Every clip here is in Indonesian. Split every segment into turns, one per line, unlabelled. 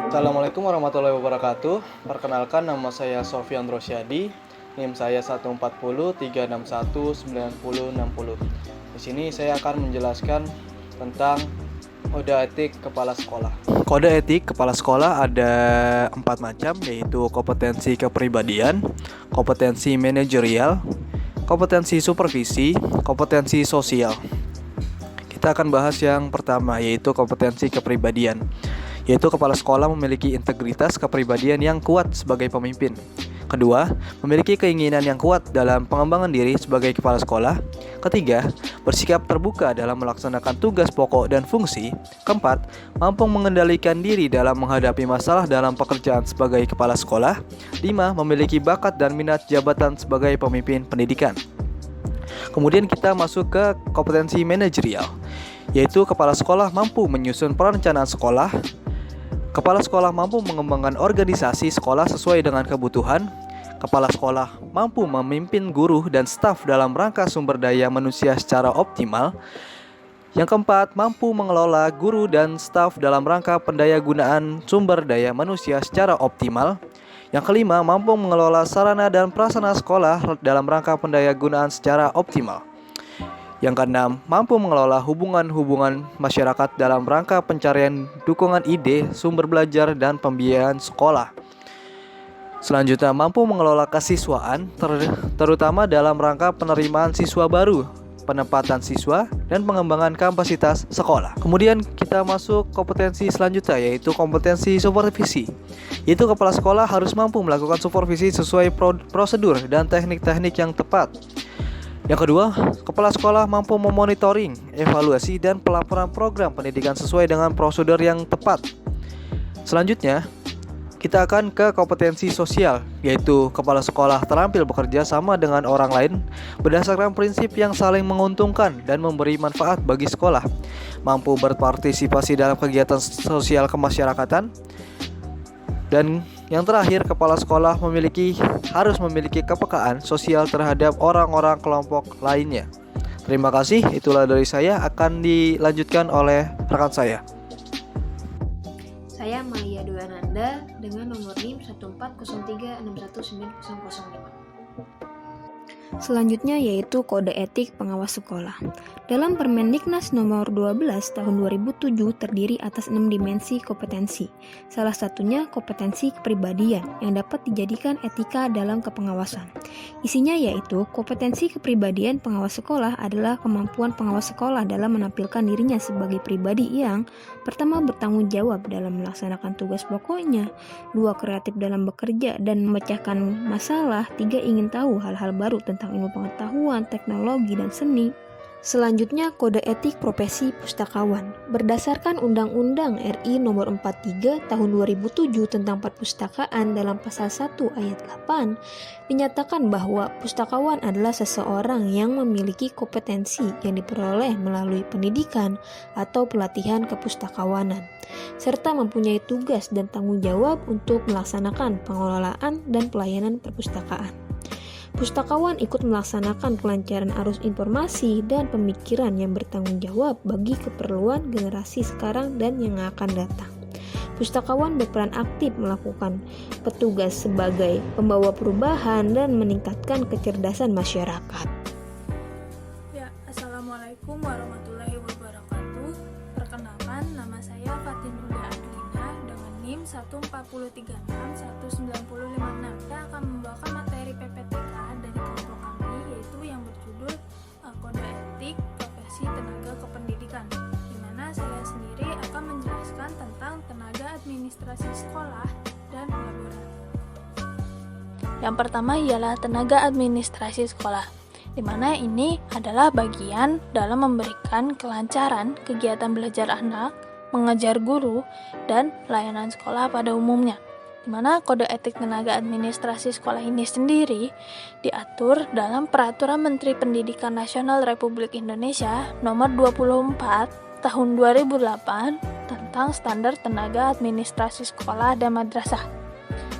Assalamualaikum warahmatullahi wabarakatuh. Perkenalkan, nama saya Sofyan Rosyadi. NIM saya 140-361-9060. Di sini saya akan menjelaskan tentang kode etik kepala sekolah. Kode etik kepala sekolah ada 4 macam, yaitu kompetensi kepribadian, kompetensi manajerial, kompetensi supervisi, kompetensi sosial. Kita akan bahas yang pertama, yaitu kompetensi kepribadian, yaitu kepala sekolah memiliki integritas kepribadian yang kuat sebagai pemimpin. Kedua, memiliki keinginan yang kuat dalam pengembangan diri sebagai kepala sekolah. Ketiga, bersikap terbuka dalam melaksanakan tugas pokok dan fungsi. Keempat, mampu mengendalikan diri dalam menghadapi masalah dalam pekerjaan sebagai kepala sekolah. Lima, memiliki bakat dan minat jabatan sebagai pemimpin pendidikan. Kemudian kita masuk ke kompetensi manajerial, yaitu kepala sekolah mampu menyusun perencanaan sekolah. Kepala sekolah mampu mengembangkan organisasi sekolah sesuai dengan kebutuhan. Kepala sekolah mampu memimpin guru dan staf dalam rangka sumber daya manusia secara optimal. Yang keempat, mampu mengelola guru dan staf dalam rangka pendayagunaan sumber daya manusia secara optimal. Yang kelima, mampu mengelola sarana dan prasarana sekolah dalam rangka pendayagunaan secara optimal. Yang keenam, mampu mengelola hubungan-hubungan masyarakat dalam rangka pencarian dukungan ide, sumber belajar, dan pembiayaan sekolah. Selanjutnya, mampu mengelola kesiswaan, terutama dalam rangka penerimaan siswa baru, penempatan siswa, dan pengembangan kapasitas sekolah. Kemudian kita masuk kompetensi selanjutnya, yaitu kompetensi supervisi. Yaitu kepala sekolah harus mampu melakukan supervisi sesuai prosedur dan teknik-teknik yang tepat. Yang kedua, kepala sekolah mampu memonitoring, evaluasi, dan pelaporan program pendidikan sesuai dengan prosedur yang tepat. Selanjutnya, kita akan ke kompetensi sosial, yaitu kepala sekolah terampil bekerja sama dengan orang lain berdasarkan prinsip yang saling menguntungkan dan memberi manfaat bagi sekolah, mampu berpartisipasi dalam kegiatan sosial kemasyarakatan. Dan yang terakhir, kepala sekolah harus memiliki kepekaan sosial terhadap orang-orang kelompok lainnya. Terima kasih, itulah dari saya, akan dilanjutkan oleh rekan saya.
Saya Malia Dwi Ananda dengan nomor NIM 140361905. Selanjutnya yaitu kode etik pengawas sekolah. Dalam Permendiknas nomor 12 tahun 2007 terdiri atas 6 dimensi kompetensi. Salah satunya kompetensi kepribadian yang dapat dijadikan etika dalam kepengawasan. Isinya yaitu kompetensi kepribadian pengawas sekolah adalah kemampuan pengawas sekolah dalam menampilkan dirinya sebagai pribadi yang pertama, bertanggung jawab dalam melaksanakan tugas pokoknya. 2, kreatif dalam bekerja dan memecahkan masalah. 3, ingin tahu hal-hal baru tentang ilmu pengetahuan, teknologi, dan seni. Selanjutnya, kode etik profesi pustakawan. Berdasarkan Undang-Undang RI Nomor 43 Tahun 2007 tentang Perpustakaan dalam Pasal 1 Ayat 8, dinyatakan bahwa pustakawan adalah seseorang yang memiliki kompetensi yang diperoleh melalui pendidikan atau pelatihan kepustakawanan, serta mempunyai tugas dan tanggung jawab untuk melaksanakan pengelolaan dan pelayanan perpustakaan. Pustakawan ikut melaksanakan kelancaran arus informasi dan pemikiran yang bertanggung jawab bagi keperluan generasi sekarang dan yang akan datang. Pustakawan berperan aktif melakukan petugas sebagai pembawa perubahan dan meningkatkan kecerdasan masyarakat.
Ya, Assalamualaikum warahmatullahi wabarakatuh. Perkenalkan, nama saya Fatimullah Adlina dengan NIM 140361956. Saya akan membawakan materi PPTK dari kelompok kami, yaitu yang berjudul Kode Etik Profesi Tenaga Kependidikan, di mana saya sendiri akan menjelaskan tentang tenaga administrasi sekolah dan laboratorium. Yang pertama ialah tenaga administrasi sekolah, di mana ini adalah bagian dalam memberikan kelancaran kegiatan belajar anak, mengajar guru, dan layanan sekolah pada umumnya. Di mana kode etik tenaga administrasi sekolah ini sendiri diatur dalam Peraturan Menteri Pendidikan Nasional Republik Indonesia Nomor 24 Tahun 2008 tentang standar tenaga administrasi sekolah dan madrasah.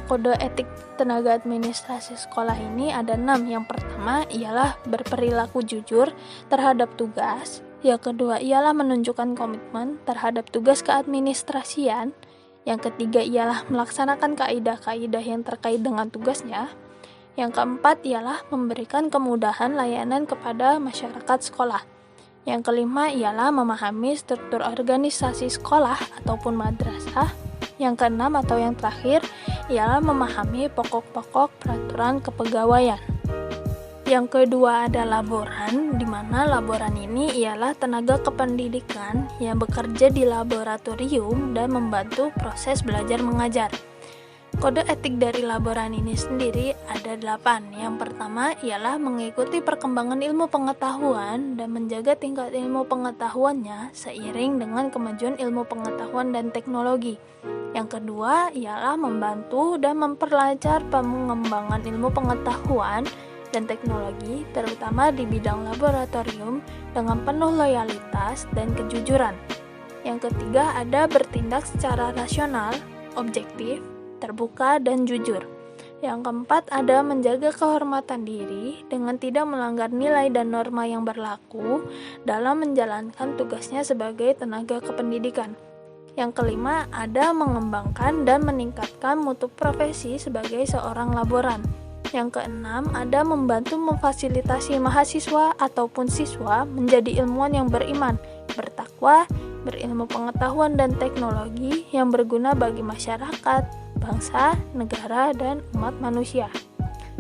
Kode etik tenaga administrasi sekolah ini ada 6. Yang pertama pertama ialah berperilaku jujur terhadap tugas. Yang kedua ialah menunjukkan komitmen terhadap tugas keadministrasian. Yang ketiga ialah melaksanakan kaidah-kaidah yang terkait dengan tugasnya. Yang keempat ialah memberikan kemudahan layanan kepada masyarakat sekolah. Yang kelima ialah memahami struktur organisasi sekolah ataupun madrasah. Yang keenam atau yang terakhir ialah memahami pokok-pokok peraturan kepegawaian. Yang kedua ada laboran, di mana laboran ini ialah tenaga kependidikan yang bekerja di laboratorium dan membantu proses belajar mengajar. Kode etik dari laboran ini sendiri ada 8. Yang pertama ialah mengikuti perkembangan ilmu pengetahuan dan menjaga tingkat ilmu pengetahuannya seiring dengan kemajuan ilmu pengetahuan dan teknologi. Yang kedua ialah membantu dan memperlancar pengembangan ilmu pengetahuan dan teknologi, terutama di bidang laboratorium dengan penuh loyalitas dan kejujuran. Yang ketiga ada bertindak secara rasional, objektif, terbuka, dan jujur. Yang keempat ada menjaga kehormatan diri dengan tidak melanggar nilai dan norma yang berlaku dalam menjalankan tugasnya sebagai tenaga kependidikan. Yang kelima ada mengembangkan dan meningkatkan mutu profesi sebagai seorang laboran. Yang keenam ada membantu memfasilitasi mahasiswa ataupun siswa menjadi ilmuwan yang beriman, bertakwa, berilmu pengetahuan dan teknologi yang berguna bagi masyarakat, bangsa, negara, dan umat manusia.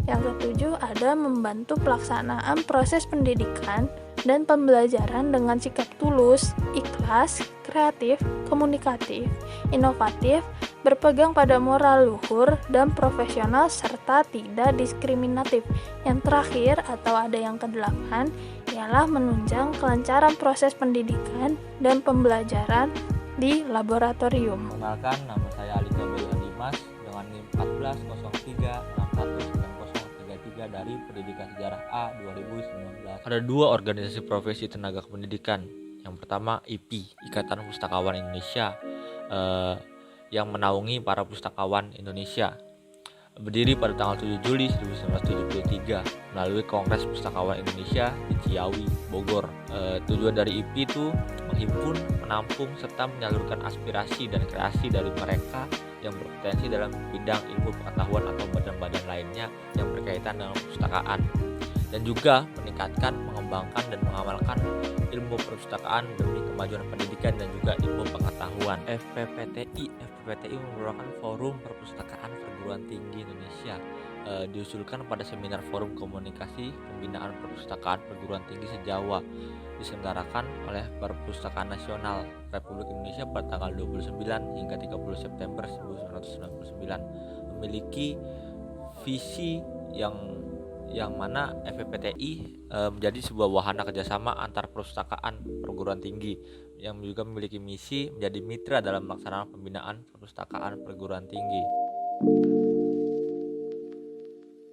Yang ketujuh ada membantu pelaksanaan proses pendidikan dan pembelajaran dengan sikap tulus, ikhlas, kreatif, komunikatif, inovatif, berpegang pada moral luhur dan profesional serta tidak diskriminatif. Yang terakhir atau ada yang kedelapan ialah menunjang kelancaran proses pendidikan dan pembelajaran di laboratorium.
Perkenalkan, nama saya Alika Bayu Dimas dengan NIM 1403619033 dari Pendidikan Sejarah A 2019. Ada dua organisasi profesi tenaga kependidikan. Yang pertama IPI, Ikatan Pustakawan Indonesia, yang menaungi para pustakawan Indonesia. Berdiri pada tanggal 7 Juli 1973 melalui Kongres Pustakawan Indonesia di Ciawi, Bogor. Tujuan dari IPI itu menghimpun, menampung, serta menyalurkan aspirasi dan kreasi dari mereka yang berpotensi dalam bidang ilmu pengetahuan atau badan-badan lainnya yang berkaitan dengan perpustakaan, dan juga meningkatkan, mengembangkan, dan mengamalkan ilmu perpustakaan demi kemajuan pendidikan dan juga ilmu pengetahuan. FPPTI merupakan Forum Perpustakaan Perguruan Tinggi Indonesia, diusulkan pada seminar Forum Komunikasi Pembinaan Perpustakaan Perguruan Tinggi se-Jawa, diselenggarakan oleh Perpustakaan Nasional Republik Indonesia pada tanggal 29 hingga 30 September 1999, memiliki visi yang mana FPPTI menjadi sebuah wahana kerjasama antar perpustakaan perguruan tinggi yang juga memiliki misi menjadi mitra dalam melaksanakan pembinaan perpustakaan perguruan tinggi.